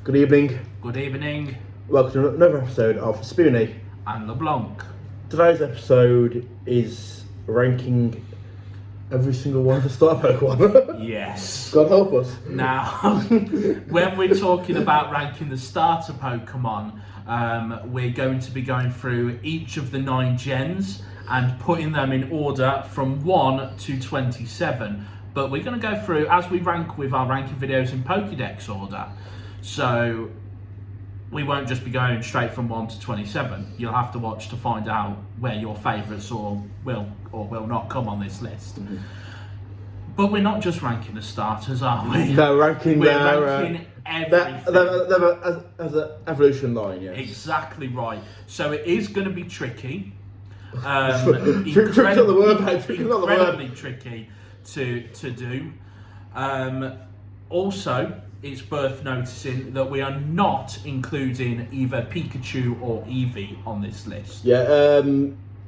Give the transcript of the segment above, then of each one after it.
Good evening. Good evening. Welcome to another episode of Spoony And LeBlanc. Today's episode is ranking every single one of the star Pokemon. Yes. God help us. Now, when we're talking about ranking the starter Pokemon, we're going to be going through each of the 9 gens and putting them in order from 1 to 27. But we're going to go through as we rank with our ranking videos in Pokédex order. So we won't just be going straight from 1 to 27. You'll have to watch to find out where your favourites will will not come on this list. Mm-hmm. But we're not just ranking the starters, are we? No, ranking we're ranking everything. As an evolution line, yes. Exactly right. So it is going to be tricky. Tricky not the word, mate. Incredibly tricky to do. Also, it's worth noticing that we are not including either Pikachu or Eevee on this list. Yeah,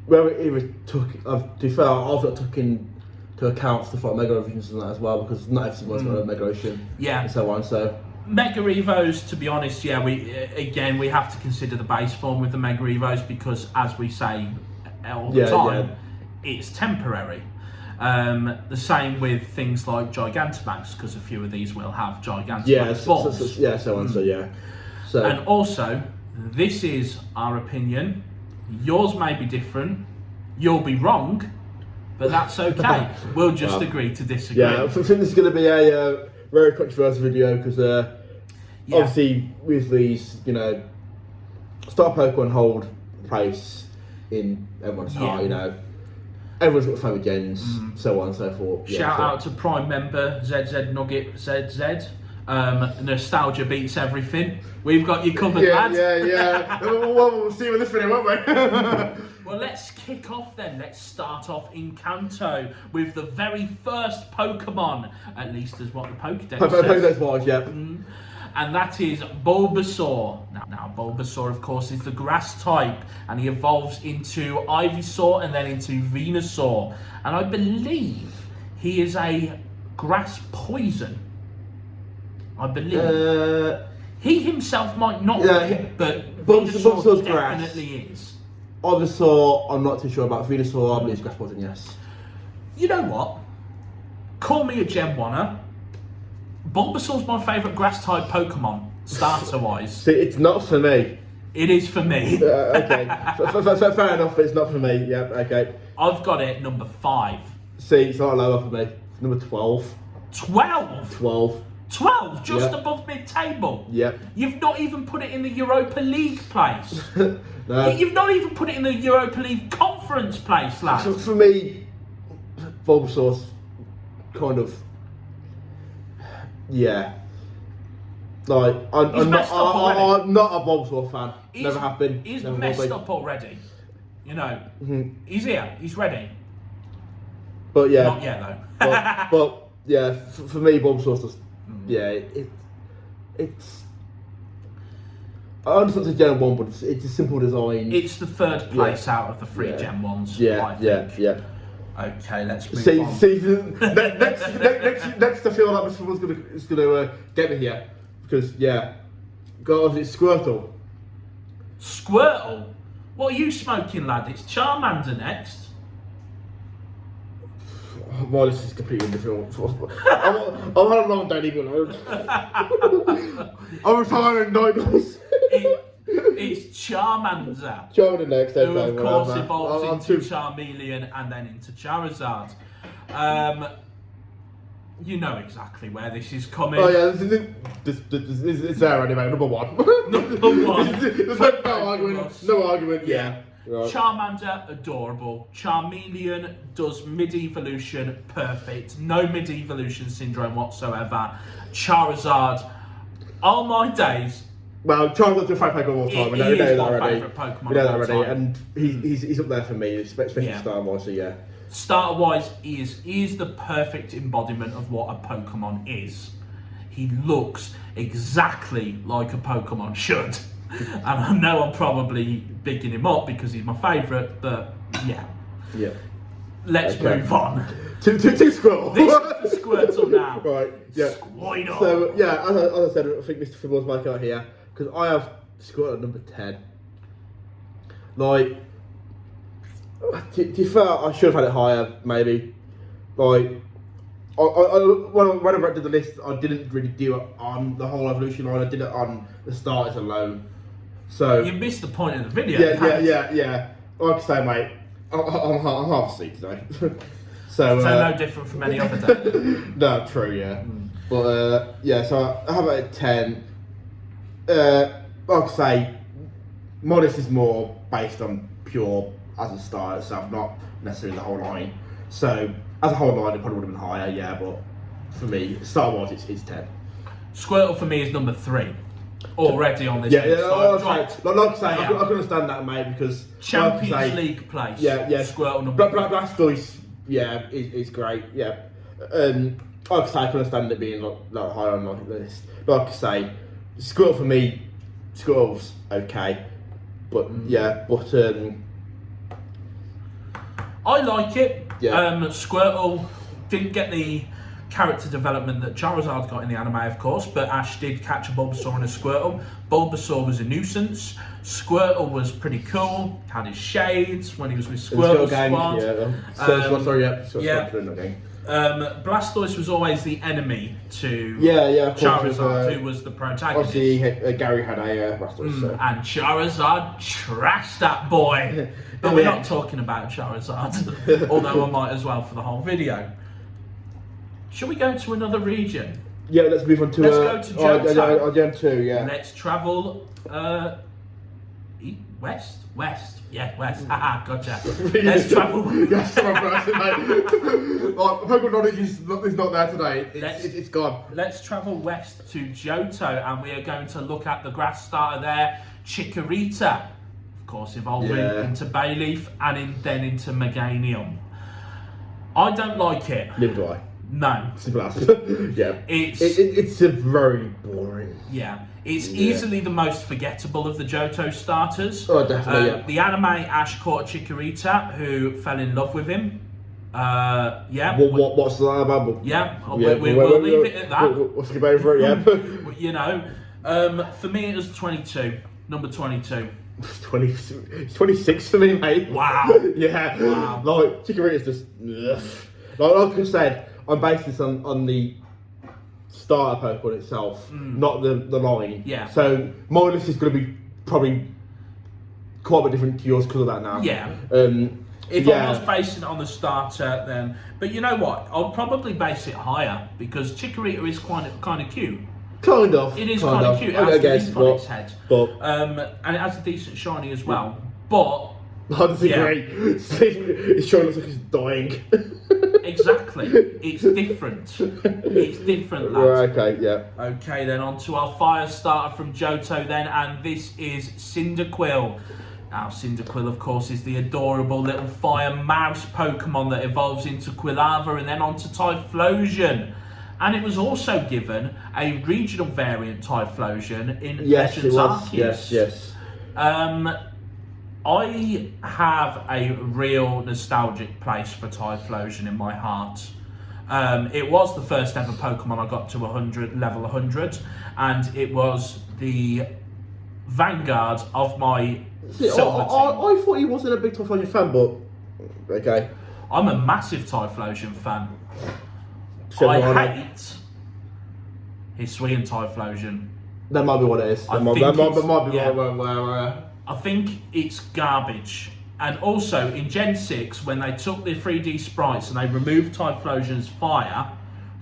well, it took, to be fair, I've not took into account stuff like Mega Evolutions and that as well, because not everyone's got a Mega Evolution. Yeah. And so on, so. Mega Evos, to be honest, yeah, we have to consider the base form with the Mega Evos because, as we say all the time, it's temporary. The same with things like Gigantamax, because a few of these will have Gigantamax forms. So on, so yeah. So. And also, this is our opinion. Yours may be different. You'll be wrong, but that's okay. We'll just agree to disagree. Yeah, I think this is going to be a very controversial video because obviously with these, Star Pokemon hold place in everyone's heart, Everyone's got favourite gens, so on and so forth. Shout out to Prime member ZZ Nugget ZZ. Nostalgia beats everything. We've got you covered, lad. Yeah. We'll see with this video, won't we? Well, let's kick off then. Let's start off in Kanto with the very first Pokemon, at least as what the Pokédex says. Pokédex wise, yeah. And that is Bulbasaur. Now, Bulbasaur, of course, is the grass type, and he evolves into Ivysaur and then into Venusaur. And I believe he is a grass poison. I believe. He himself might not be, but Venusaur definitely is. Ivysaur, I'm not too sure about. Venusaur, I believe it's grass poison, yes. You know what? Call me a Gen 1er. Bulbasaur's my favourite grass-type Pokemon, starter-wise. See, it's not for me. It is for me. Okay, fair enough, it's not for me, yeah, okay. I've got it number 5. See, it's not lower for me. Number 12. 12? 12. 12? Just above mid-table? Yep. You've not even put it in the Europa League place. No. You've not even put it in the Europa League conference place, lad. For me, Bulbasaur's kind of... Yeah. Like, I'm not a Bulbasaur fan. Never have been. He's never messed will be. up already. He's here. He's ready. But yeah. Not yet, though. but yeah, for me, Bulbasaur's just... Yeah, it's... I understand it's a Gen 1, but it's a simple design. It's the third place out of the 3 Gen 1s, I think. Yeah. Okay, let's move on. See, next I feel like someone's gonna get me here. Because, God, it's Squirtle. Squirtle? What are you smoking, lad? It's Charmander next. Well, this is completely different. I've had a long day, even though. I'm retiring tonight, guys. It's Charmander. Charmander next, who of course evolves into Charmeleon and then into Charizard. You know exactly where this is coming. Oh yeah, it's there anyway, number 1. Number 1. There's no argument, yeah. Right. Charmander, adorable. Charmeleon does mid-evolution, perfect. No mid-evolution syndrome whatsoever. Charizard, all my days. Well, Charizard's your favourite Pokemon of all time. We know that already. Pokemon we know that already, and he's up there for me, especially Star-wise. So yeah. Starter-wise, he is the perfect embodiment of what a Pokemon is. He looks exactly like a Pokemon should. And I know I'm probably bigging him up because he's my favourite, but yeah. Yeah. Let's move on. Two Squirtle. This is the Squirtle now. Right, yeah. Squirtle. So, yeah, as I said, I think Mr. Fibble's my car here, because I have Squirtle at number 10. Like, to be fair, I should have had it higher, maybe. Like, when I did the list, I didn't really do it on the whole evolution line, I did it on the starters alone. So you missed the point of the video. Yeah. Like I say, mate, I'm half asleep today. So no different from any other day. No, true, yeah. But yeah, so I have it at 10. Like I say, Modest is more based on pure as a starter itself, not necessarily the whole line. So as a whole line, it probably would have been higher, yeah. But for me, starter-wise, it's 10. Squirtle for me is number 3. Already on this list. Like I can understand that, mate, because Champions League place. Yeah. Squirtle number 3. Blastoise, yeah, is great. Yeah. Like I say, I can understand it being like higher on the list. Like I say, Squirtle for me, Squirtle's okay, but I like it. Yeah. Squirtle didn't get the character development that Charizard got in the anime, of course, but Ash did catch a Bulbasaur and a Squirtle. Bulbasaur was a nuisance. Squirtle was pretty cool. Had his shades when he was with Squirtle Squad. Blastoise was always the enemy to Charizard, who was the protagonist. Obviously, Gary had a Blastoise. And Charizard trashed that boy. But we're not talking about Charizard, although I might as well for the whole video. Shall we go to another region? Yeah, let's move on to... Let's go to Johto. Gen 2, yeah. Let's travel... West? West. Yeah, West. Haha, gotcha. Let's travel... Yes, I'm person, mate. Pokemon knowledge is not there today. It's gone. Let's travel west to Johto, and we are going to look at the grass starter there, Chikorita. Of course, evolving into Bayleaf and then into Meganium. I don't like it. Neither do I. No. Simple as. Yeah. It's a very boring. Yeah. It's easily the most forgettable of the Johto starters. Oh, definitely, The anime Ash caught a Chikorita who fell in love with him. What's that about? We'll leave it at that. We'll skip over it, yeah. You know, for me it was 22. Number 22. 26 for me, mate. Wow. Yeah. Wow. Like, Chikorita's just... Like I said, I'm based this on the starter Pokemon itself, not the line. Yeah. So my list is going to be probably quite a bit different to yours because of that now. Yeah. If I was basing it on the starter, then... But you know what? I'll probably base it higher, because Chikorita is kind of cute. Kind of. It is kind of cute. It has the leaf on its head. And it has a decent shiny as well. But... I disagree. It's showing looks like it's dying. Exactly. It's different. It's different, lads. Right, okay, yeah. Okay, then on to our fire starter from Johto then, and this is Cyndaquil. Now, Cyndaquil, of course, is the adorable little fire mouse Pokemon that evolves into Quilava and then onto Typhlosion. And it was also given a regional variant Typhlosion in Legends Arceus. Yes. I have a real nostalgic place for Typhlosion in my heart. It was the first ever Pokemon I got to level 100, and it was the vanguard of my silver team. I thought he wasn't a big Typhlosion fan, but okay. I'm a massive Typhlosion fan. I hate Hisuian Typhlosion. That might be what it is. That might be I think it's garbage. And also, in Gen 6, when they took the 3D sprites and they removed Typhlosion's fire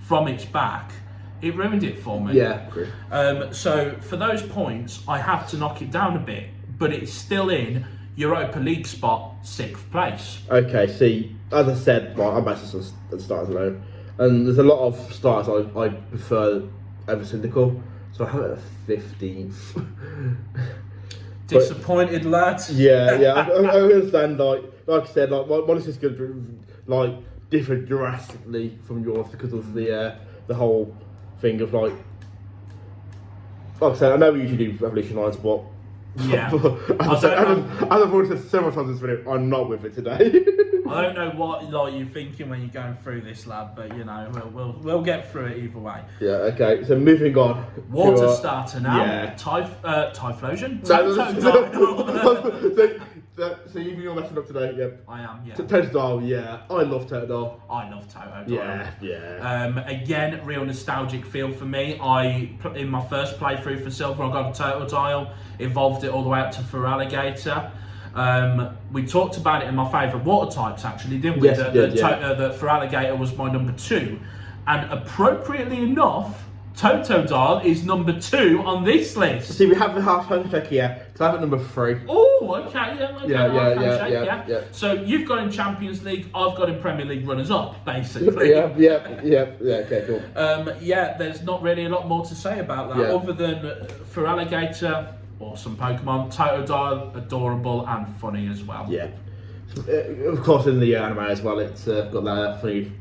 from its back, it ruined it for me. Yeah, agree. So, for those points, I have to knock it down a bit. But it's still in Europa League spot, 6th place. Okay, see, as I said, I'm based on the starters alone. And there's a lot of starters I prefer over Cyndaquil. So I have it at 15th. Disappointed, lads. Yeah, I understand. Like I said, my list is going to differ drastically from yours because of the whole thing of like I said, I know we usually do Revolution lines, but Yeah. As I've already said several times in this video, I'm not with it today. I don't know what you're thinking when you're going through this, lad, but you know we'll get through it either way. Yeah. Okay. So moving on. Water starter now. Yeah. Typhlosion. So even you're messing up today, yeah. I am, yeah. Totodile, yeah. I love Totodile. I love Totodile. Yeah. Again, real nostalgic feel for me. In my first playthrough for Silver, I got a Totodile, evolved it all the way up to Feraligatr. We talked about it in my favourite water types, actually, didn't we? Yes, That Feraligatr was my number 2, and appropriately enough, Totodile is number 2 on this list. See, we have the half handshake here, because I have it number 3. Oh, okay, Yeah. So you've got in Champions League, I've got in Premier League runners-up, basically. Yeah, okay, cool. There's not really a lot more to say about that, other than Feraligatr, awesome Pokemon, Totodile, adorable and funny as well. Yeah. Of course, in the anime as well, it's got that funny.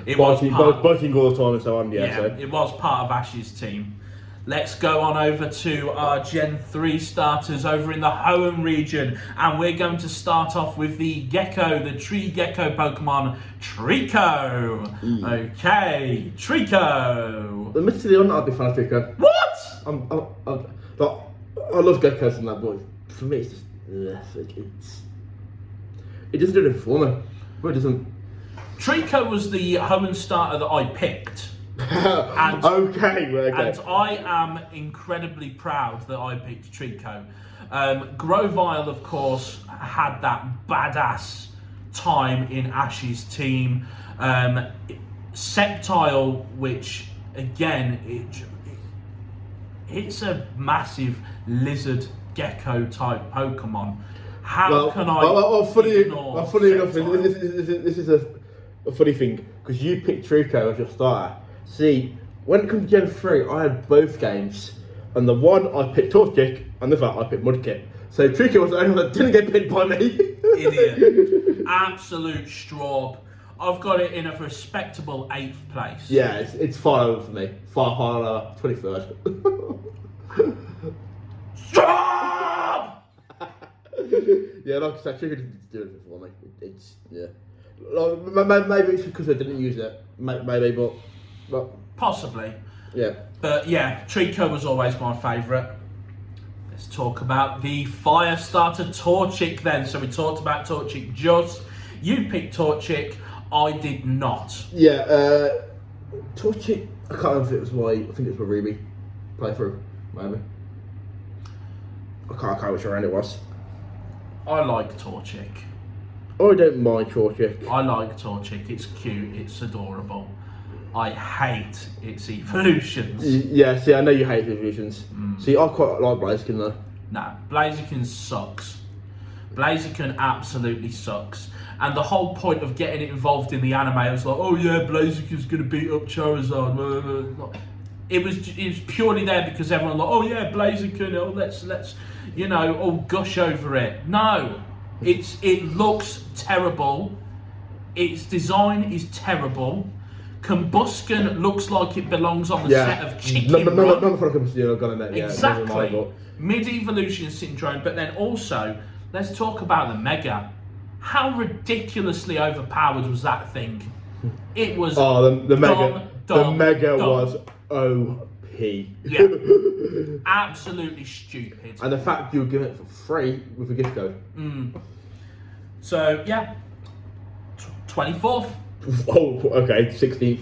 It was biting all the time and so on. So. It was part of Ash's team. Let's go on over to our Gen 3 starters over in the Hoenn region, and we're going to start off with the Gecko, the tree gecko Pokemon, Trico. Okay, Trico. Admittedly, I'm not a big fan of Trico. What? I love geckos and that, but for me, it's just it doesn't do it for me. Well, it doesn't. Trico was the Hoenn starter that I picked. And, okay. And I am incredibly proud that I picked Trico. Grovyle, of course, had that badass time in Ash's team. Sceptile, which again, it's a massive lizard gecko type Pokemon. How can I ignore funny enough, Sceptile? this is a funny thing, because you picked Trico as your starter. See, when it comes to Gen 3, I had both games, and the one I picked Torchic, and the other I picked Mudkip. So Trico was the only one that didn't get picked by me. Idiot. Absolute strawb. I've got it in a respectable 8th place. Yeah, it's far over for me. Far higher, 23rd. Stop! Yeah, like I said, Trico didn't do it for me. Like, maybe it's because I didn't use it. Maybe, but possibly. Yeah. But yeah, Trico was always my favourite. Let's talk about the fire starter Torchic then. So we talked about Torchic just. You picked Torchic. I did not. Yeah, Torchic, I can't remember if it was I think it was my Ruby playthrough, maybe. I can't remember which round it was. I like Torchic. I don't mind Torchic. I like Torchic, it's cute, it's adorable. I hate its evolutions. Yeah, see, I know you hate evolutions. See, I quite like Blaziken though. Nah, Blaziken sucks. Blaziken absolutely sucks. And the whole point of getting it involved in the anime was like, oh yeah, Blaziken's gonna beat up Charizard. It was purely there because everyone was like, oh yeah, Blaziken, oh let's all gush over it. No, it looks terrible. Its design is terrible. Combusken looks like it belongs on the set of Chicken Run. None for Combusken, I've got it. Exactly. Mid-evolution syndrome, but then also, let's talk about the Mega. How ridiculously overpowered was that thing? It was the Mega was OP. Yeah. Absolutely stupid. And the fact you were giving it for free with a gift code. So, yeah. 24th. Oh, okay, 16th.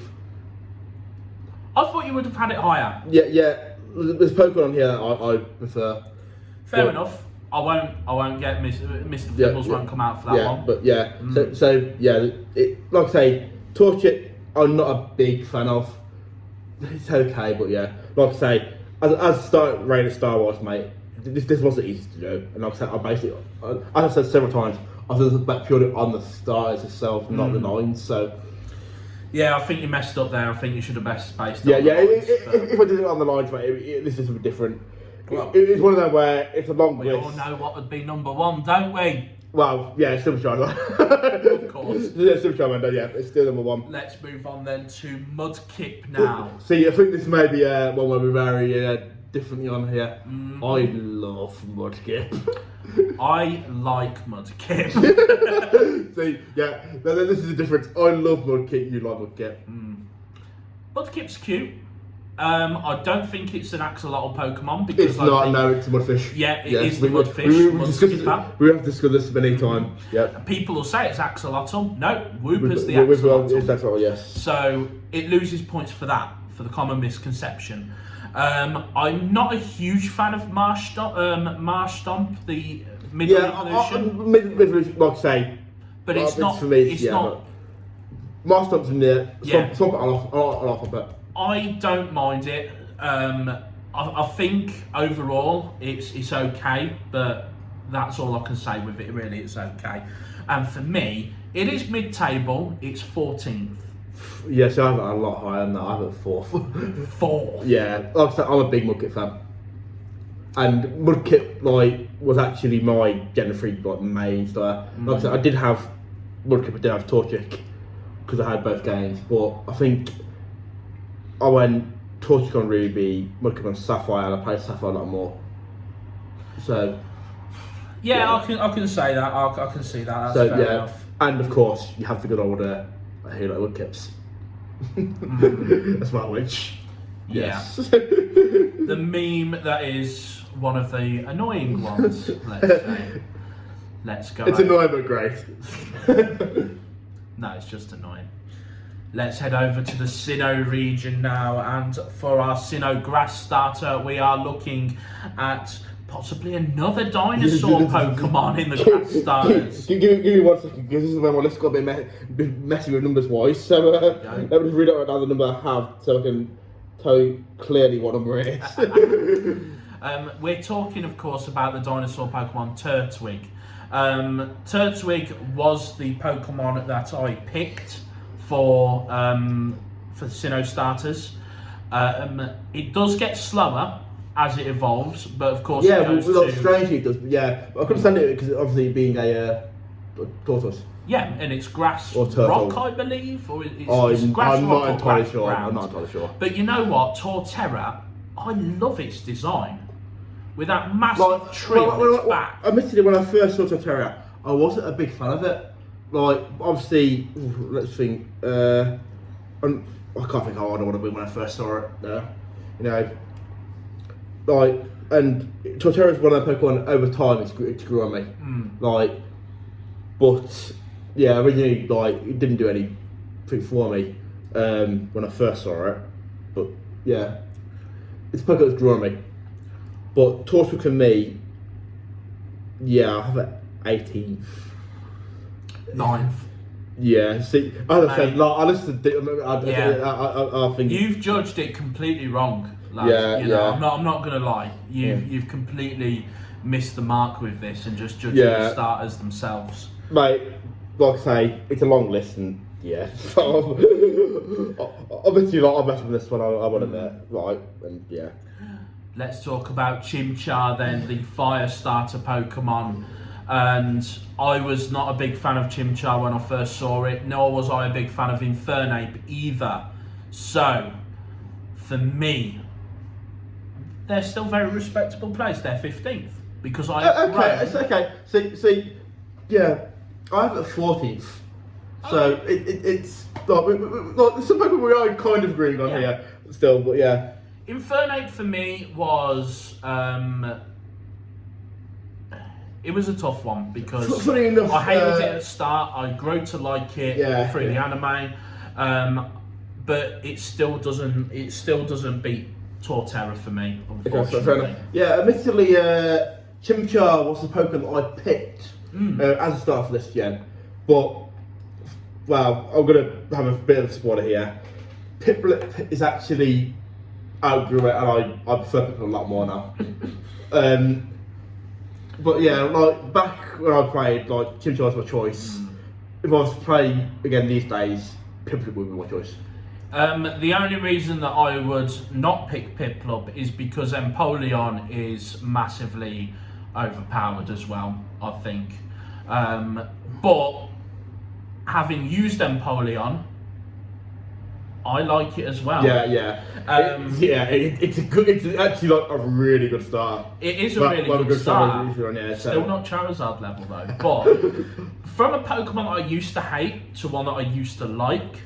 I thought you would have had it higher. Yeah. There's Pokemon here that I prefer. Fair enough. I won't get Mr. Fibbles won't come out for that one. But yeah, so yeah, like I say, Torchic I'm not a big fan of. It's okay, but yeah, like I say, as rated Star Wars, mate, this wasn't easy to do. And like I said, as I've said several times, I was back purely on the stars itself, not the nines. So yeah, I think you messed up there. I think you should have best spaced. Yeah. If I did it on the lines, mate, this is something different. Well, it's one of them where it's a long list. We all know what would be number one, don't we? Well, yeah, it's still Charmander. Of course. Yeah, still Charmander, yeah, it's still number one. Let's move on then to Mudkip now. See, I think this may be one where we're very differently on here. I love Mudkip. I like Mudkip. See, yeah, this is the difference. I love Mudkip, you like Mudkip. Mudkip's cute. I don't think it's an axolotl Pokemon because it's not. No, it's a Mudfish. Yeah, it is the Mudfish. We have discussed this many times. Yeah. People will say it's axolotl. No, Wooper's the axolotl. It's axolotl, yes. So it loses points for that, for the common misconception. I'm not a huge fan of Marshtomp, the middle evolution. Middle evolution, like I say. But it's not. For me, it's not. Marshtomp's in there. Yeah. Swamp I laugh of it. I don't mind it. I think overall it's okay, but that's all I can say with it. Really, it's okay. And for me, it is mid-table. It's 14th. Yeah, so I have it a lot higher than that. I have it 4th. 4th. Yeah, like I said, I'm a big Mudkip fan. And Mudkip was actually my Gen 3 main style. Like I said, I did have Mudkip, I did have Torchic because I had both games, but I think I went Torchic on Ruby, Mudkip on Sapphire, and I played Sapphire a lot more. So yeah. I can say that. I can see that. That's fair enough. And of course you have the good old Halo Mudkips. That's my witch. Yeah. Yes. The meme that is one of the annoying ones, let's say. Let's go. It's annoying but great. No, it's just annoying. Let's head over to the Sinnoh region now, and for our Sinnoh grass starter, we are looking at possibly another dinosaur Pokemon in the grass starters. Give me 1 second, because this is where my list got a bit messy with numbers wise. So let me just read out another number I have so I can tell you clearly what number it is. We're talking, of course, about the dinosaur Pokemon Turtwig. Turtwig was the Pokemon that I picked for the Sinnoh starters. It does get slower as it evolves, but of course it goes strangely it does. Yeah, I can understand it because obviously being a tortoise. Yeah, and it's grass or turtle. rock, I believe, or it's grass I'm rock not entirely or sure. ground. I'm not entirely sure. But you know what, Torterra, I love its design with that massive tree on its back. Admittedly, when I first saw Torterra, I wasn't a big fan of it. Obviously, let's think. I can't think how old I would have been when I first saw it. And Torterra is one of the Pokemon over time it grew on me. But yeah, originally it didn't do anything for me when I first saw it. But yeah, it's a Pokemon that grew on me. But Torchic and me, yeah, I have it 18th. 9th. Yeah, see, as I said, I listened to I think you've judged it completely wrong, lad. I'm not gonna lie. You've completely missed the mark with this and just judging the starters themselves. Mate, like I say, it's a long list and obviously I'm messing with this one, I want admit, right, and yeah. Let's talk about Chimchar then, the fire starter Pokemon. And I was not a big fan of Chimchar when I first saw it, nor was I a big fan of Infernape either. So, for me, they're still very respectable place. They're 15th because it's okay. See, yeah, I have it 14th. So it's like something we are kind of agreeing on here still, but yeah. Infernape for me was it was a tough one because funny enough, I hated it at the start. I grew to like it through the anime, but it still doesn't beat Torterra for me, unfortunately. Yeah, admittedly, Chimchar was the Pokemon that I picked as a start for this gen, but I'm gonna have a bit of a spoiler here. Piplup is actually outgrew it, and I prefer Piplup a lot more now. But yeah, back when I played, Chimchar was my choice. If I was to play again these days, Piplup would be my choice. The only reason that I would not pick Piplup is because Empoleon is massively overpowered as well, I think. But having used Empoleon, I like it as well. Yeah. It's actually like a really good start. It is a really good start. Still not Charizard level though. But from a Pokemon I used to hate to one that I used to like,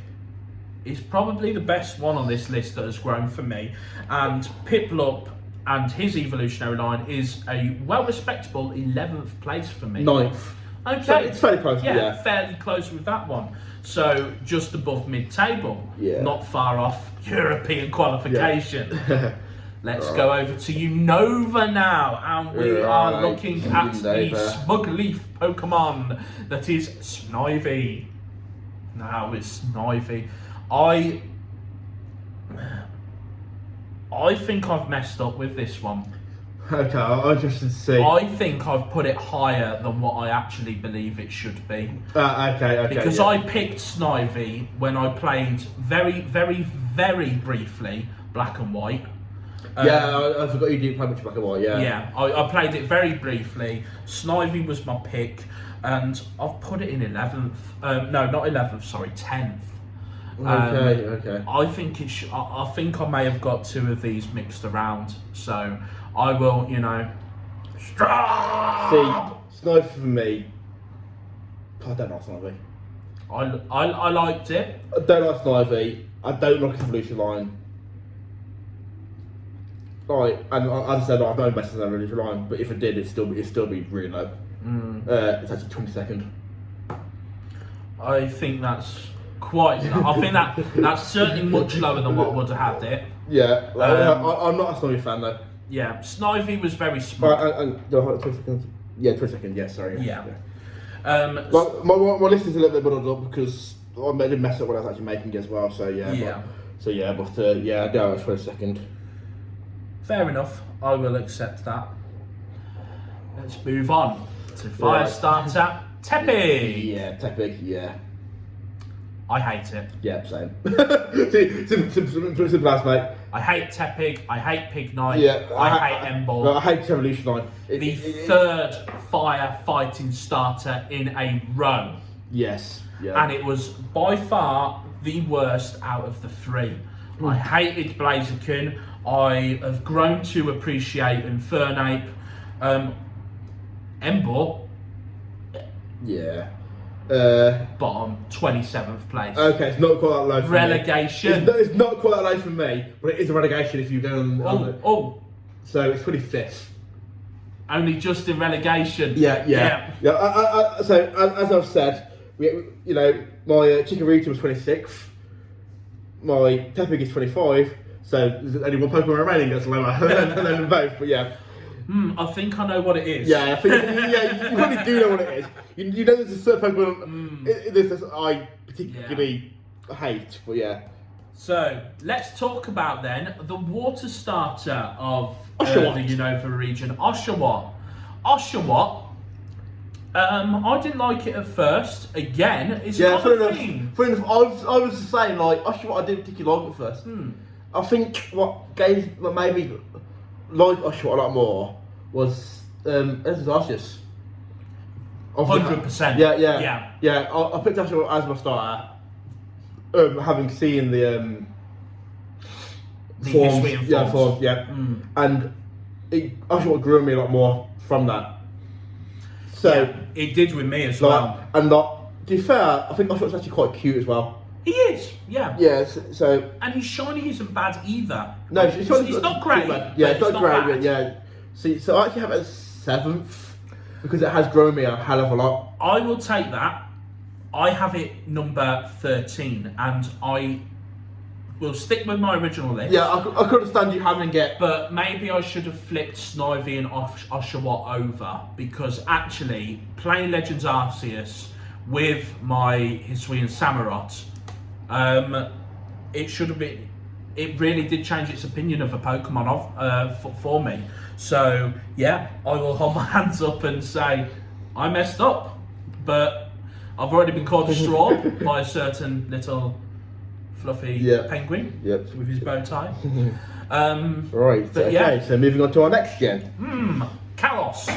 is probably the best one on this list that has grown for me. And Piplup and his evolutionary line is a well-respectable 11th place for me. 9th. Okay. So it's fairly close. Yeah, fairly close with that one. So just above mid-table. Yeah. Not far off European qualification. Yeah. Let's go over to Unova now, and we are looking at the Smugleaf Pokemon that is Snivy. Now it's Snivy. I think I've messed up with this one. Okay, I'm interested to see. I think I've put it higher than what I actually believe it should be. Okay. Because I picked Snivy when I played very, very, very briefly Black and White. I forgot you didn't play much Black and White, Yeah, I played it very briefly. Snivy was my pick, and I've put it in 11th. No, not 11th, sorry, 10th. Okay. I think I think I may have got two of these mixed around, so I will, strawb. See, Snivy for me. I don't like Snivy. I liked it. I don't like Snivy. I don't like his evolution line. Right, and as I said, I don't best in the evolution line, but if I did, it'd still be really low. It's actually 22nd. I think that's quite. I think that's certainly much lower than what I would have had it. Yeah, I'm not a Snivy fan though. Yeah, Snivy was very smart. 20 seconds. Yeah, 20 seconds. Yeah, sorry. Yeah. My list is a little bit muddled up because I did mess up when I was actually making it as well. So yeah. Yeah. I do have 20 seconds. Fair enough. I will accept that. Let's move on to Firestarter Tepi. Yeah, Tepi. Yeah. I hate it. Yeah, same. Simple as, mate. I hate Tepig, I hate Pignite, Yeah, I hate Emboar. No, I hate Evolution Line. The third fire fighting starter in a row. Yes. Yeah. And it was by far the worst out of the three. I hated Blaziken. I have grown to appreciate Infernape. Emboar. Yeah. Bottom, 27th place. Okay, it's not quite that low for relegation. Me. It's not quite that low for me, but it is a relegation if you go on. So it's 25th. Only just in relegation. Yeah. So as I've said, my Chikorita was 26th. My Tepig is 25. So there's only one Pokemon remaining that's lower than both. But yeah. I think I know what it is. Yeah, I think you probably do know what it is. You know there's a certain Pokemon this I particularly hate, but yeah. So let's talk about then the water starter of the Unova region, Oshawott. I didn't like it at first. Again, it's not a thing. Fair enough. I was the same. Like Oshawott, I didn't particularly like it at first. I think what made me like Oshawott a lot more was Arceus. 100%. Yeah. I picked Oshawott as my starter. Having seen the forms, and Oshawott grew on me a lot more from that. So it did with me as well. And to be fair, I think Oshawott's actually quite cute as well. He is, yeah. Yeah, so... And his shiny isn't bad either. No, it's not great. Yeah, it's not great, yeah. So I actually have it as 7th, because it has grown me a hell of a lot. I will take that. I have it number 13, and I will stick with my original list. Yeah, I could understand you having it. But maybe I should have flipped Snivy and Oshawott over, because actually, playing Legends Arceus with my Hisuian Samurott, it should have been. It really did change its opinion of a Pokemon for me. So yeah, I will hold my hands up and say I messed up, but I've already been called a strawb by a certain little fluffy penguin with his bow tie. Right. But okay. So moving on to our next gen. Kalos.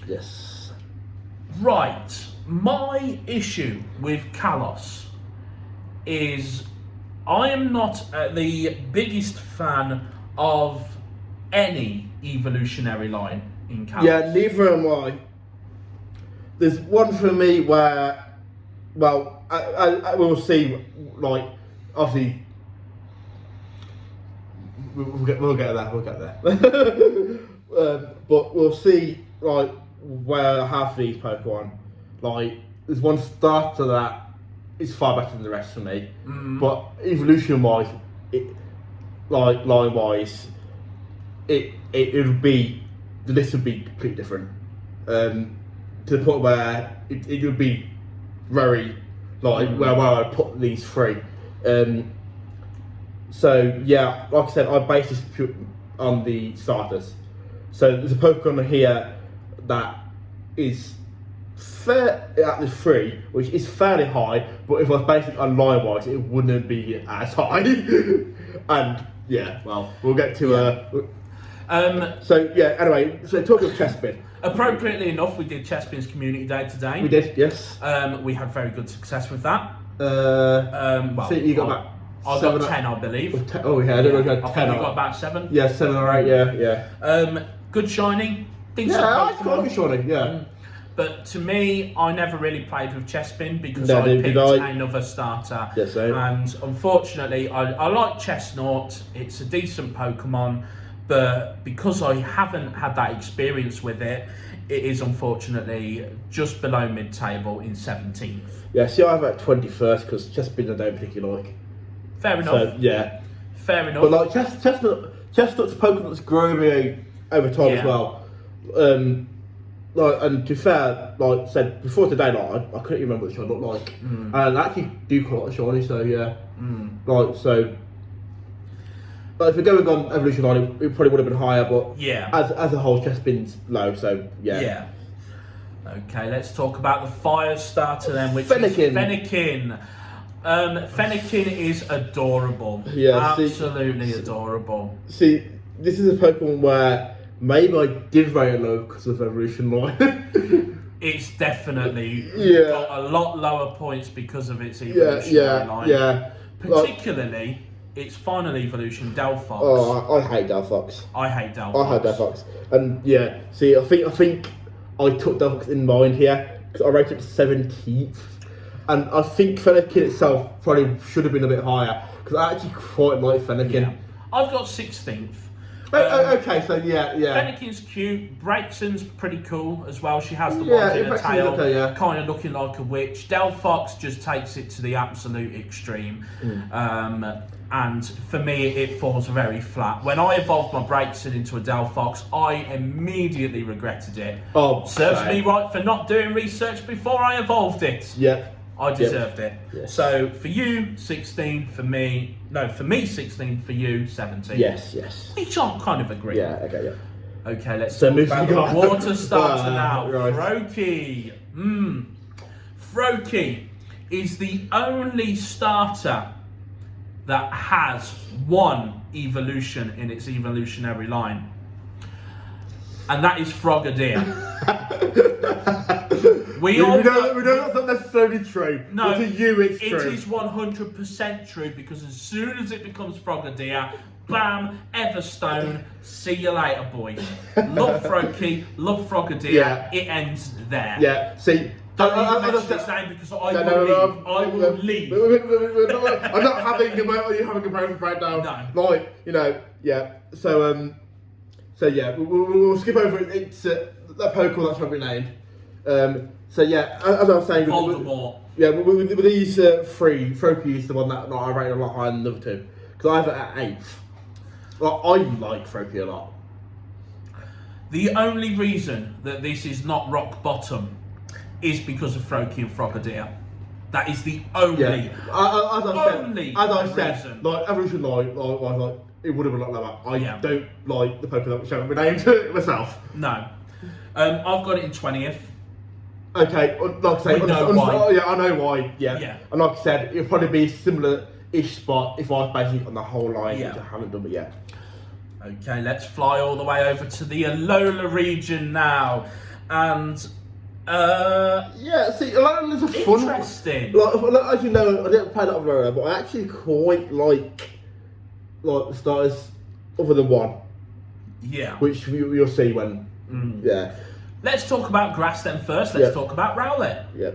Yes. Right. My issue with Kalos is I am not the biggest fan of any evolutionary line in Chaos. Yeah, neither am I. There's one for me where, well, I will see, like, obviously, we'll get there. But we'll see, like, where I have these Pokemon. Like, there's one starter that is far better than the rest for me. But evolution-wise, like, line-wise, it would be, the list would be completely different. To the point where it would be very, like, where I'd put these three. So, yeah, like I said, I base this on the starters. So, there's a Pokemon here that is fair at the 3, which is fairly high, but if I was basing it on line-wise, it wouldn't be as high. And, yeah, well, we'll get to... so, yeah, anyway, so talking of Chespin. Appropriately enough, we did Chespin's Community Day today. We did, yes. We had very good success with that. Well, so you got about... I got 10, I believe. Oh, yeah, I don't know if you had 10. I think you got about 7. Yeah, 7 or 8, yeah. Good shiny. Decent yeah, I Pokemon. like good shiny, yeah. But to me, I never really played with Chespin because No, I neither picked did I. another starter. Yeah, same. And unfortunately, I like Chestnut. It's a decent Pokemon, but because I haven't had that experience with it, it is unfortunately just below mid-table in 17th. Yeah, see, I have at 21st because Chespin I don't particularly like. Fair enough. So, yeah. Fair enough. But like Chestnut's a Pokemon that's grown me over time as well. Like, and to be fair, like I said before today, like I couldn't even remember what the shiny looked like, and I actually do quite like the shiny. So yeah, like so. But if we're going on evolution line, it probably would have been higher. But yeah, as a whole, Chespin's low. So yeah. Yeah. Okay, let's talk about the fire starter then, which Fennekin. is Fennekin. Fennekin is adorable. Yeah, absolutely adorable. See, this is a Pokemon where maybe I did very low because of evolution line. It's definitely got a lot lower points because of its evolutionary line. Yeah. Particularly its final evolution, Delphox. Oh, I hate Delphox. I hate Delphox. I hate Delphox. And yeah, see, I think I took Delphox in mind here because I rated it 17th. And I think Fennekin itself probably should have been a bit higher because I actually quite like Fennekin. Yeah. I've got 16th. Okay, so yeah. Fennekin's cute. Brexen's pretty cool as well. She has the ones in her tail, kind of looking like a witch. Delphox just takes it to the absolute extreme. And for me, it falls very flat. When I evolved my Brexen into a Delphox, I immediately regretted it. Oh, serves me right for not doing research before I evolved it. Yep. I deserved it. Yes. So for you, 16. For me, 16. For you, 17. Yes. Which I kind of agree. Yeah. Okay. Yeah. Okay. Let's talk about the water starter now. Right. Froakie. Froakie is the only starter that has one evolution in its evolutionary line, and that is Frogadier. We know that's not necessarily true. No, but to you it's true. It is 100% true because as soon as it becomes Frogadier, bam, Everstone, see you later, boys. Love Froakie, love Frogadier. Yeah. It ends there. Yeah. See. Don't even mention its name because I will leave. I'm not having a comparison breakdown. No. Like, yeah. So yeah, we'll skip over it. It's that Pokemon that's probably named. So yeah, as I was saying, Voldemort. With these three, Froakie is the one that I rate a lot higher than the other two because I have it at 8th. I like Froakie a lot. The only reason that this is not rock bottom is because of Froakie and Frogadier. That is the only, as I said, reason. like evolution like it would have been a lot lower. I don't like the Pokemon which haven't been named myself. No, I've got it in 20th. Okay, like I say, I know why. Yeah, I know why. Yeah. And like I said, it'll probably be a similar-ish spot if I was basing it on the whole line, which I haven't done it yet. Okay, let's fly all the way over to the Alola region now, and Yeah, see, Alolan is a fun one. Interesting. Like, as you know, I didn't play a lot of Alolan, but I actually quite like the starters other than one, Yeah. which you'll see when. Yeah. Let's talk about grass then first. Let's talk about Rowlet. Yeah.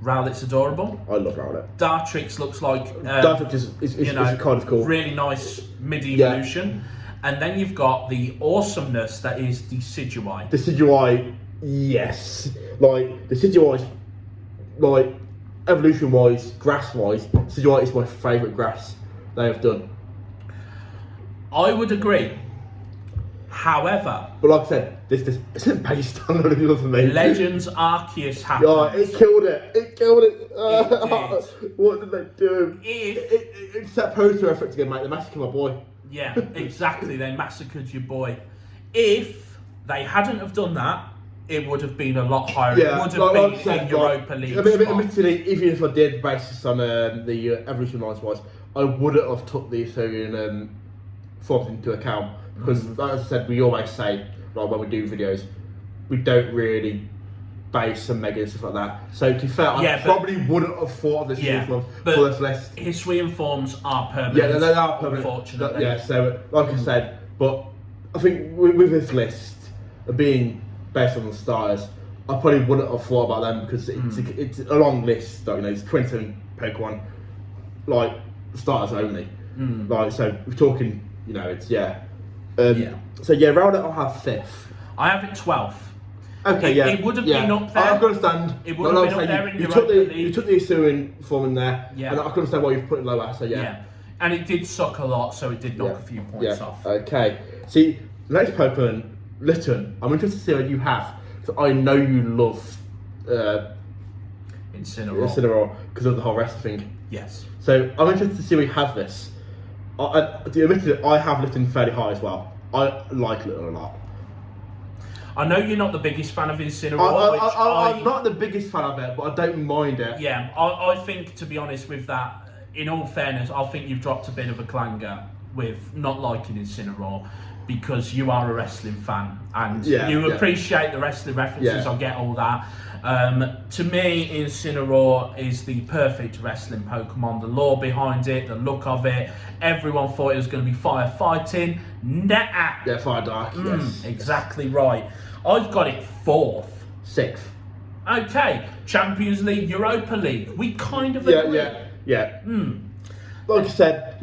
Rowlet's adorable. I love Rowlet. Dartrix looks like Dartrix is kind of cool. Really nice mid-evolution. And then you've got the awesomeness that is Decidueye. Decidueye, yes. Like, Decidueye, like, evolution-wise, grass-wise, Decidueye is my favourite grass they have done. I would agree. However, but like I said, this isn't based on anything other than me. Legends Arceus happened. Oh, it killed it. It killed it. It What did they do? If it's that poster effect again, mate. They massacred my boy. Yeah, exactly. They massacred your boy. If they hadn't have done that, it would have been a lot higher. Yeah, it would have like been I said, in Europa League. Admittedly, even if I did basis on the evolution lines wise, I wouldn't have took the Assyrian forms into account because, like I said, we always say, like when we do videos, we don't really base and mega and stuff like that. So to be fair, I probably wouldn't have thought of this forms for this list. Hisui forms are permanent. Yeah, they are permanent. Unfortunately. Yeah, so like I said, but I think with this list being based on the starters, I probably wouldn't have thought about them because it's a long list. Like, it's 27 Pokemon, like starters only. Like, so we're talking, it's So yeah, Rowlet I'll have 5th. I have it 12th. Okay, It would have been up there. I can understand. It would have been up there in Europa League. You took the Assyrian form in there, and I can understand why you've put it lower. So yeah. And it did suck a lot, so it did knock a few points off. Okay. See, next Pokemon, Litten. I'm interested to see what you have. So I know you love Incineroar because of the whole rest thing. Yes. So I'm interested to see where you have this. Admittedly, I have Litten fairly high as well. I like Litten a lot. I know you're not the biggest fan of Incineroar. I'm not the biggest fan of it, but I don't mind it. Yeah, I think, to be honest with that, in all fairness, I think you've dropped a bit of a clanger with not liking Incineroar because you are a wrestling fan and you appreciate the wrestling references. I get all that. To me, Incineroar is the perfect wrestling Pokemon. The lore behind it, the look of it. Everyone thought it was going to be firefighting. Nah. Yeah, Fire Dark. Yes. Exactly right. I've got it 4th. 6th. Okay. Champions League, Europa League. We kind of agree. Yeah. Like I said,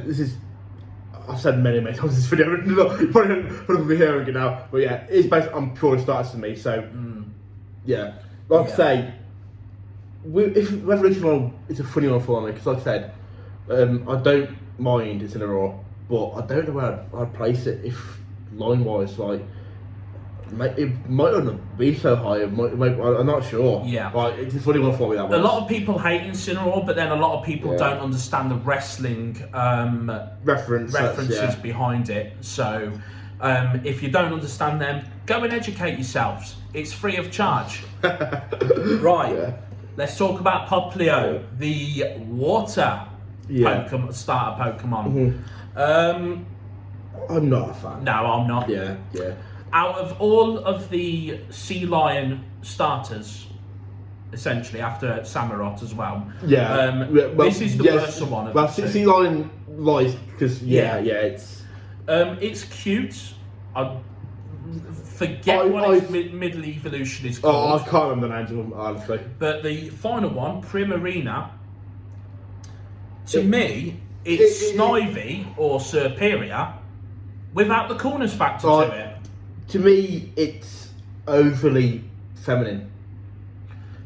this is. I've said many times in this video. You probably won't be hearing it now, but yeah, it's based on pure starters for me. So I say, if Revolution is a funny one for me because, like I said, I don't mind Incineroar, but I don't know where I'd place it if line wise, like. It might not be so high. I'm not sure. Yeah, like it's a funny one for me. That a lot of people hate Incineroar, but then a lot of people don't understand the wrestling references behind it. So, if you don't understand them, go and educate yourselves. It's free of charge. Right. Yeah. Let's talk about Poplio, the water starter Pokemon. I'm not a fan. No, I'm not. Yeah. Out of all of the Sea Lion starters, essentially after Samurott as well. This is the worst one of the two. Sea Lion lies because it's cute. I forget what its middle evolution is called. Oh, I can't remember the names of them honestly. But the final one, Primarina, to me, it's Snivy or Serperior without the coolness factor to it. To me, it's overly feminine.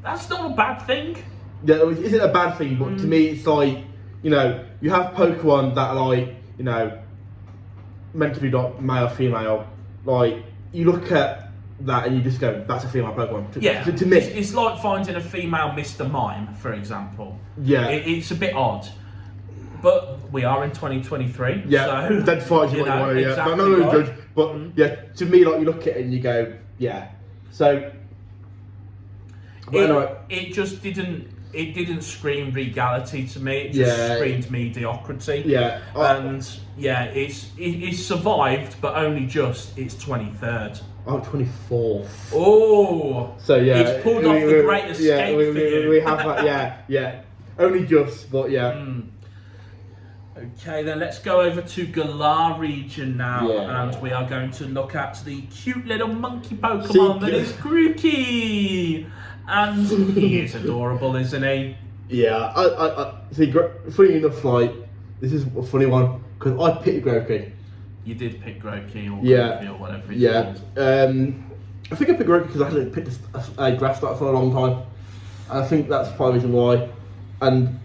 That's not a bad thing. Yeah, it isn't a bad thing, but to me, it's like, you have Pokemon that are like, meant to be not male, female. Like, you look at that and you just go, that's a female Pokemon. To me. It's like finding a female Mr. Mime, for example. Yeah. It's a bit odd. But we are in 2023. Yeah, so, that's fine. You know, exactly. I'm not going to judge, but to me, like you look at it and you go, So it just didn't it didn't scream regality to me. It just screamed mediocrity. Yeah, and it's survived, but only just. It's 23rd. Oh, 24th. Oh, so yeah, it's pulled off the great escape for you. We have that. Yeah, only just, but yeah. Okay, then let's go over to Galar region now, Yeah. and we are going to look at the cute little monkey Pokemon that is Grookey. And he is adorable, isn't he? Yeah, I see. Funny enough, like this is a funny one because I picked Grookey. You did pick Grookey or Grookey or whatever it's called. I think I picked Grookey because I hadn't picked a grass start for a long time. And I think that's probably the reason why. And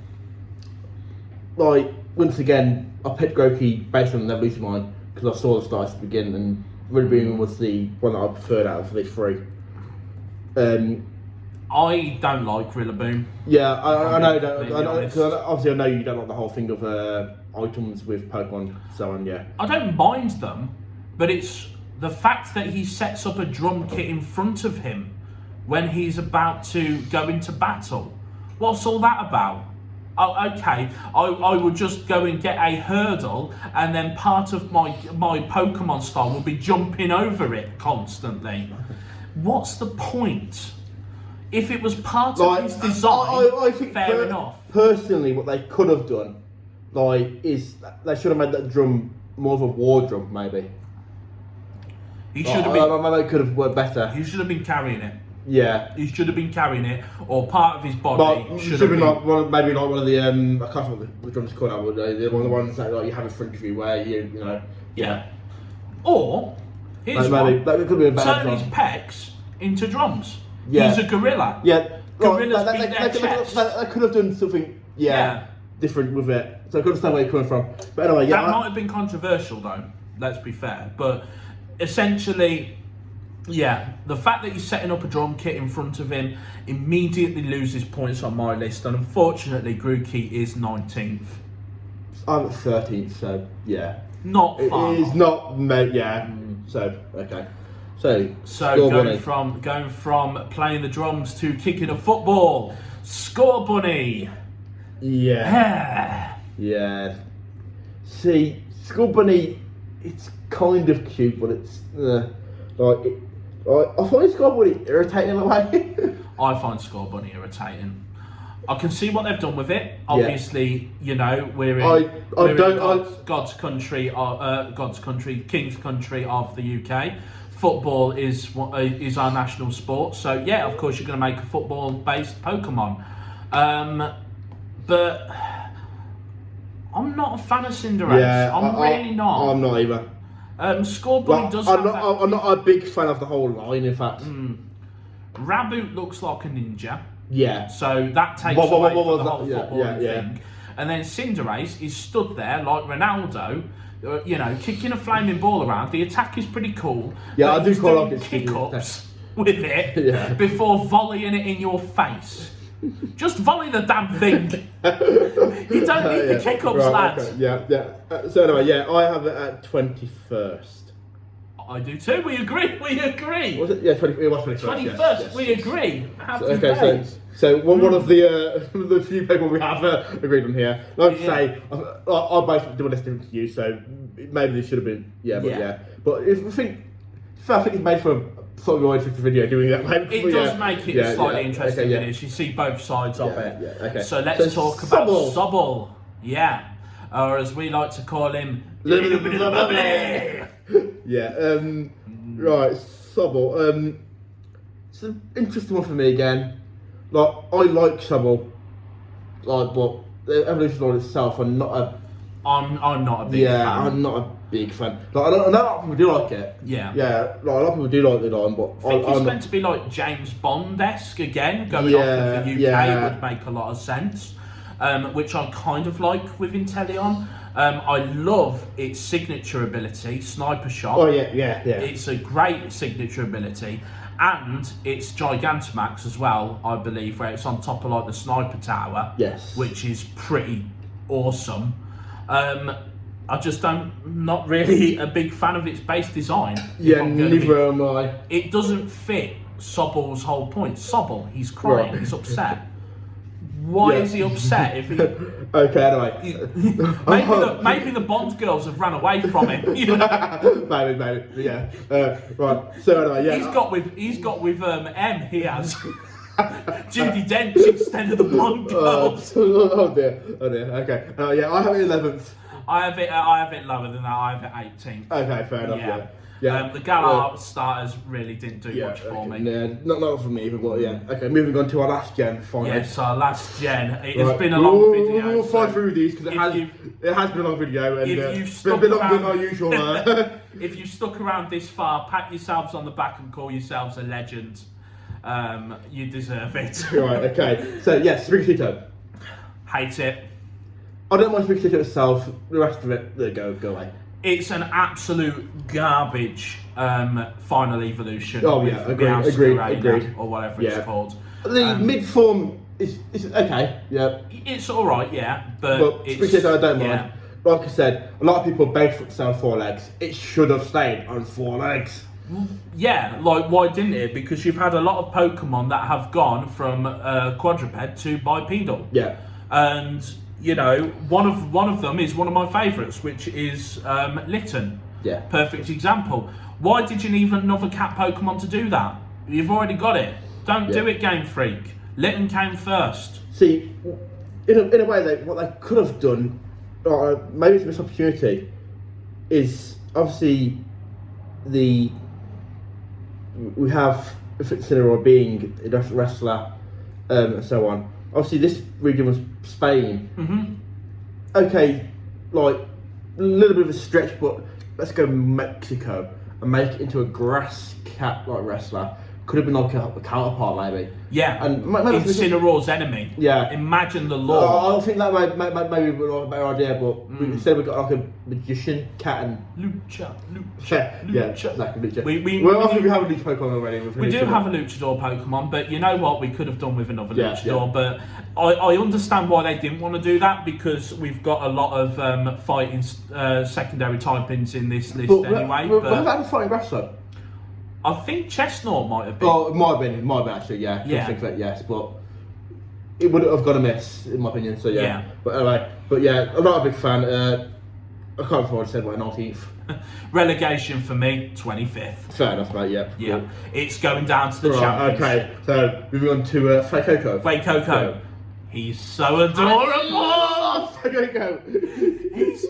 like once again, I picked Grookey based on the evolution line because I saw the starts to begin, and Rillaboom was the one that I preferred out of these three. I don't like Rillaboom. Yeah, I know, because obviously I know you don't like the whole thing of items with Pokemon, so on, yeah. I don't mind them, but it's the fact that he sets up a drum kit in front of him when he's about to go into battle. What's all that about? Oh, okay, I would just go and get a hurdle, and then part of my Pokemon style will be jumping over it constantly. What's the point? If it was part of his design, I think fair enough. Personally, what they could have done, is they should have made that drum more of a war drum, maybe. He should have been. Maybe it could have worked better. He should have been carrying it. Yeah. He should have been carrying it, or part of his body should have been. Maybe like one of the I can't remember what the drums called now, but one of the ones that you have in front of you where you know. Yeah. Or here's maybe that could be a better turn his pecs into drums. Yeah. He's a gorilla. Yeah. Gorillas beat their chests. They could have done something. Different with it. So I can understand where you're coming from. But anyway, that might have been controversial though. Let's be fair, but essentially. Yeah, the fact that he's setting up a drum kit in front of him immediately loses points on my list, and unfortunately Grookey is 19th. I'm 13th, so yeah. Not far. It is not, yeah. So, okay. So going from playing the drums to kicking a football. Score Bunny! Yeah. Yeah. See, Score Bunny, it's kind of cute, but it's, I find Score Bunny irritating in a way. I find Score Bunny irritating. I can see what they've done with it. Obviously, you know, we're in God's country, King's country of the UK. Football is our national sport, so yeah, of course you're going to make a football-based Pokemon. But I'm not a fan of Cinderace. Yeah, I'm really not. I'm not either. Score Bunny does. I'm not a big fan of the whole line. In fact, Raboot looks like a ninja. Yeah. So that takes away from the whole footballing thing. And then Cinderace is stood there like Ronaldo, kicking a flaming ball around. The attack is pretty cool. Yeah, I do quite like its kick-ups with it before volleying it in your face. Just volley the damn thing. You don't need the kick-ups, lads. Okay. Yeah. So anyway, I have it at 21st. I do too. We agree. Was it? Yeah, it was 21st. 21st. Yes. We agree. Happy days. So one of the few people we have agreed on here. Like I say, I both do a less different to you, so maybe this should have been. But I think it's made for a sort of more interesting video doing that. Maybe. It does make it a slightly interesting video. You see both sides of it. Yeah, okay. So let's talk about Sobble. Yeah. Or as we like to call him, Lovely. Yeah. Right. Sobble. It's an interesting one for me again. Like I like Sobble. But the evolution line itself, I'm not a big fan. I'm not a big fan. Like I know a lot of people do like it. Yeah. Yeah. Like a lot of people do like the line, but I think it's meant to be like James Bond-esque again, going off of the UK would make a lot of sense. Which I kind of like with Inteleon. I love its signature ability, Sniper Shot. Oh yeah. It's a great signature ability, and it's Gigantamax as well, I believe, where it's on top of like the Sniper Tower. Yes. Which is pretty awesome. I just not really a big fan of its base design. Yeah, neither am I. It doesn't fit Sobble's whole point. Sobble, he's crying, he's upset. Why is he upset if he... Okay, anyway. maybe the Bond girls have ran away from him. You know? maybe, yeah. Right, so anyway, yeah. He's got with M, he has. Judi Dench instead of the Bond girls. Oh dear, okay. Yeah, I have it 11th. I have it lower than that, I have it 18th. Okay, fair enough, yeah. The Galar starters really didn't do much for me. Yeah, not for me either, but yeah. Okay, moving on to our last gen, finally. Yes, our last gen. It's been a long video. We'll fly through these because it has been a long video and it's been a bit longer than our usual. If you stuck around this far, pat yourselves on the back and call yourselves a legend. You deserve it. Right, okay. So, yes, Spigotito. Hate it. I don't mind Spigotito itself, the rest of it, go away. It's an absolute garbage final evolution. Oh yeah, agreed. Or whatever it's called. The mid form is okay. Yeah, it's all right. Yeah, but Spigotito I don't mind. Like I said, a lot of people barefoot stay on 4 legs. It should have stayed on 4 legs. Yeah, like why didn't it? Because you've had a lot of Pokemon that have gone from quadruped to bipedal. Yeah, and you know, one of them is one of my favourites, which is Litten. Yeah. Perfect example. Why did you need another cat Pokemon to do that? You've already got it. Don't do it, Game Freak. Litten came first. See, in a way, what they could have done, maybe it's a missed opportunity, is obviously we have Incineroar being a wrestler and so on. Obviously, this region was Spain. Mm-hmm. Okay, like a little bit of a stretch, but let's go Mexico and make it into a grass cat like wrestler. Could have been like a counterpart, maybe. Yeah, and Incineroar's enemy. Yeah, imagine the lore. I think that maybe be a better idea, but instead we've got like a magician cat and Lucha. Yeah, exactly. Lucha. I think we have a Lucha Pokemon already. We do have a Luchador Pokemon, but you know what? We could have done with another Luchador. But I understand why they didn't want to do that because we've got a lot of fighting secondary typings in this list anyway. We've had a fighting grass though. I think Chestnut might have been. Oh, it might have been actually, yeah. I think that, yes, but it would have got a miss, in my opinion, so yeah. But anyway, I'm not a big fan. I can't afford to say what 19th. Relegation for me, 25th. Fair enough, mate, yeah. Yeah, cool. It's going down to the champions. Okay, so moving on to Fuecoco. Fuecoco. He's so adorable! Fuecoco! He's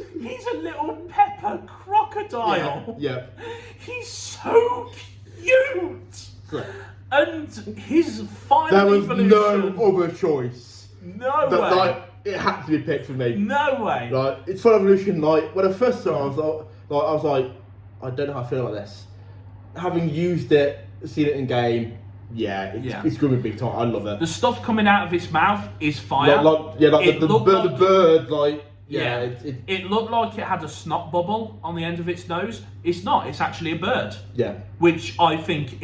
a little pepper crocodile. Yeah. He's so cute. Correct. And his final there was evolution. No other choice. No way. Like, it had to be picked for me. No way. Like, it's full evolution. Like, when I first saw it, I was like, I don't know how I feel about this. Having used it, seen it in game, it's going to be big time. I love it. The stuff coming out of its mouth is fire. The bird, like. Yeah, it looked like it had a snot bubble on the end of its nose. It's not. It's actually a bird. Yeah. Which I think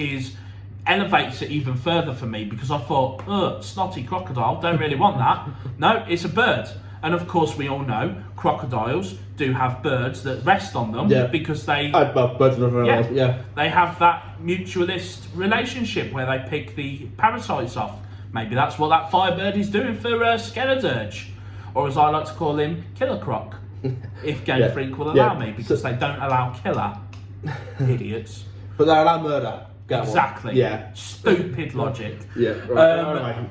elevates it even further for me because I thought, snotty crocodile, don't really want that. No, it's a bird. And of course, we all know crocodiles do have birds that rest on them because they. Birds and other animals, They have that mutualist relationship where they pick the parasites off. Maybe that's what that firebird is doing for Skeledirge. Or as I like to call him, Killer Croc, if Game Freak will allow me, because they don't allow killer. Idiots. But they allow murder. Exactly. Yeah. Stupid logic. Yeah, right.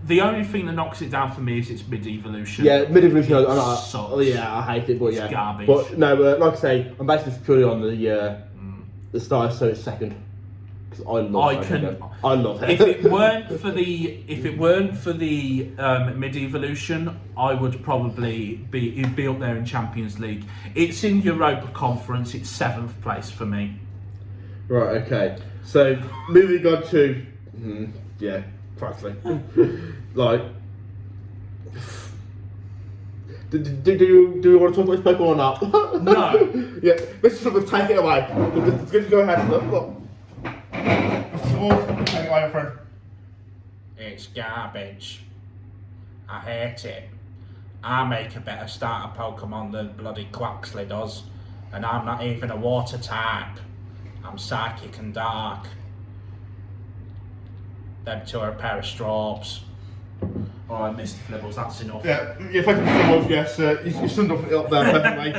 The only thing that knocks it down for me is its mid-evolution. Yeah, mid-evolution, I hate it, but it's garbage. But no, like I say, I'm basing this purely on the start, so it's second. I love it. If it weren't for the mid-evolution, I would probably be up there in Champions League. It's in Europa Conference. It's 7th place for me. Right. Okay. So moving on to practically like. Do you want to talk about this Pokemon or not? No. Yeah. Let's take it away. Let's go ahead. Look. My friend. It's garbage. I hate it. I make a better starter Pokemon than bloody Quaxley does, and I'm not even a water type. I'm psychic and dark. Them two are a pair of strawbs. Alright, Mr. Flibbles, that's enough. Yeah, thank you for Flibbles, yes, you summed up there perfectly.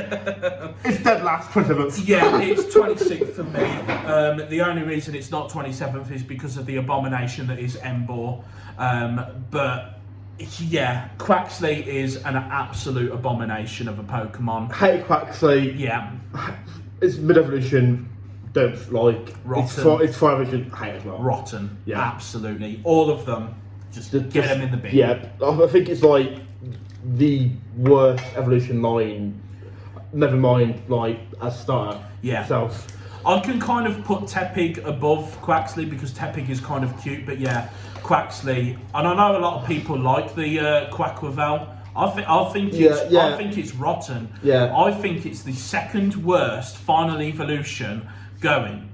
It's dead last, 27th. Yeah, it's 26th for me. The only reason it's not 27th is because of the abomination that is Embor. But yeah, Quaxley is an absolute abomination of a Pokemon. Hate Quaxley. Yeah. It's mid-evolution, don't like. Rotten. It's 5-evolution, hate as well. Rotten. Yeah. Absolutely. All of them. Just get them in the bin. Yeah, I think it's like the worst evolution line. Never mind, like as starter. Yeah. Itself. I can kind of put Tepig above Quaxley because Tepig is kind of cute, but yeah, Quaxley. And I know a lot of people like the Quaquavel. I think it's rotten. Yeah. I think it's the second worst final evolution going.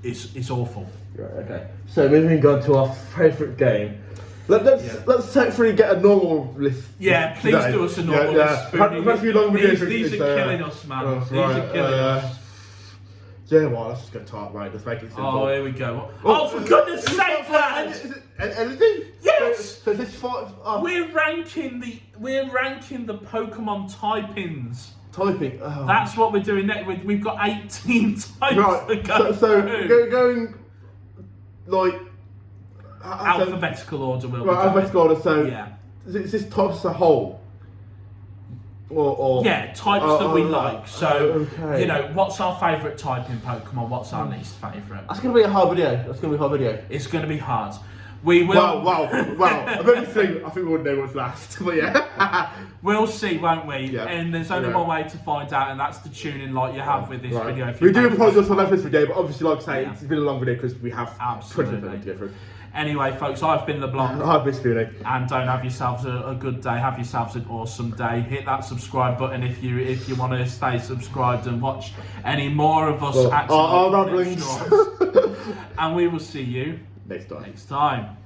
It's awful. Right, okay. So moving on to our favourite game. Let's hopefully get a normal list. Yeah, please today. do us a normal list. These are killing us, man. Oh, These are killing us. Yeah, well, let's just go top right. Let's make it simple. Oh, here we go. Oh, for goodness sake, lads! Is it anything? Yes. So this 5. We're ranking the Pokemon typings. Typing. Oh. That's what we're doing next. We've got 18 types Right. to go So through. going like Alphabetical order will be right, alphabetical order. So yeah. Is this types as a whole? Or yeah, types that we like. So, okay. you know, what's our favourite type in Pokemon? What's our least favourite? That's going to be a hard video. It's going to be hard. We will. Wow. I think we would know what's last. But yeah. We'll see, won't we? Yeah. And there's only one way to find out, and that's to tune in like you have with this video. If We you do make apologise it for that video, but obviously, like I say, Yeah. it's been a long video because we have 20 minutes to go through. Anyway, folks, I've been LeBlanc. I've been Spoony. And don't have yourselves a good day. Have yourselves an awesome day. Hit that subscribe button if you want to stay subscribed and watch any more of us Our ramblings. And we will see you Next time. next time.